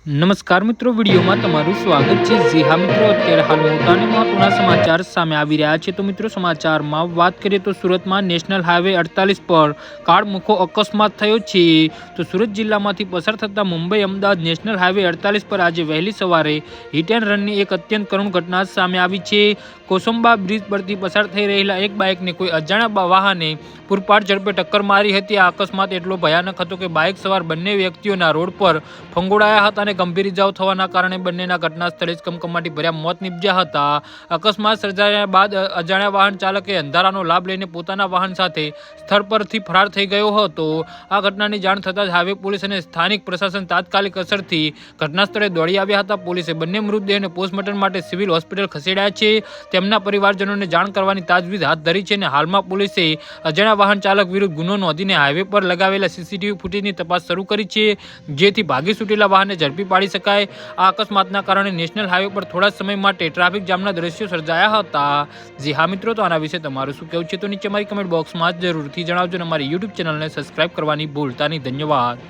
નમસ્કાર મિત્રો, વિડીયોમાં તમારું સ્વાગત છે। જી હા મિત્રો, અત્યારે હાલ મોટા અને મહત્વના સમાચાર સામે આવી રહ્યા છે। તો મિત્રો, સમાચારમાં વાત કરીએ તો સુરતમાં નેશનલ હાઈવે 48 પર કાળમુખો અકસ્માત થયો છે। તો સુરત જિલ્લામાંથી પસાર થતા મુંબઈ અમદાવાદ નેશનલ હાઈવે 48 પર આજે વહેલી સવારે હિટ એન્ડ રનની એક અત્યંત કરુણ ઘટના સામે આવી છે। કોસંબા બ્રિજ પરથી પસાર થઈ રહેલા એક બાઇકને કોઈ અજાણ્યા વાહને પૂરપાટ ઝડપે ટક્કર મારી હતી। આ અકસ્માત એટલો ભયાનક હતો કે બાઇક સવાર બંને વ્યક્તિઓના રોડ પર ફંગોળાયા હતા અને ગંભીર ઇજાઓ થવાના કારણે બંનેના ઘટના સ્થળે જ કમકમાટી ભર્યા મોત નીપજ્યા હતા। અકસ્માત સર્જાયા બાદ અજાણ્યા વાહન ચાલકે અંધારાનો લાભ લઈને પોતાના વાહન સાથે સ્થળ પરથી ફરાર થઈ ગયો હતો। આ ઘટનાની જાણ થતાં જ હાઈવે પોલીસ અને સ્થાનિક પ્રશાસન તાત્કાલિક અસરથી ઘટના સ્થળે દોડી આવ્યા હતા। પોલીસે બંને મૃતદેહને પોસ્ટમોર્ટમ માટે સિવિલ હોસ્પિટલ ખસેડ્યા છે। તેમના પરિવારજનોને જાણ કરવાની તાજવીજ હાથ ધરી છે અને હાલમાં પોલીસે અજાણ્યા વાહન ચાલક વિરુદ્ધ ગુનો નોંધીને હાઈવે પર લગાવેલા સીસીટીવી ફૂટેજની તપાસ શરૂ કરી છે, જેથી ભાગી છૂટેલા વાહનને ઝડપી પાડી શકાય। આ અકસ્માતના કારણે નેશનલ હાઈવે પર થોડા સમય માટે ટ્રાફિક જામના દ્રશ્યો સર્જાયા હતા। જી હા મિત્રો, તો આના વિશે તમારું શું કહેવું છે તો નીચે મારી કમેન્ટ બોક્સમાં જરૂરથી જણાવજો અને અમારી યુટ્યુબ ચેનલને સબસ્ક્રાઇબ કરવાની ભૂલતા નહીં। ધન્યવાદ।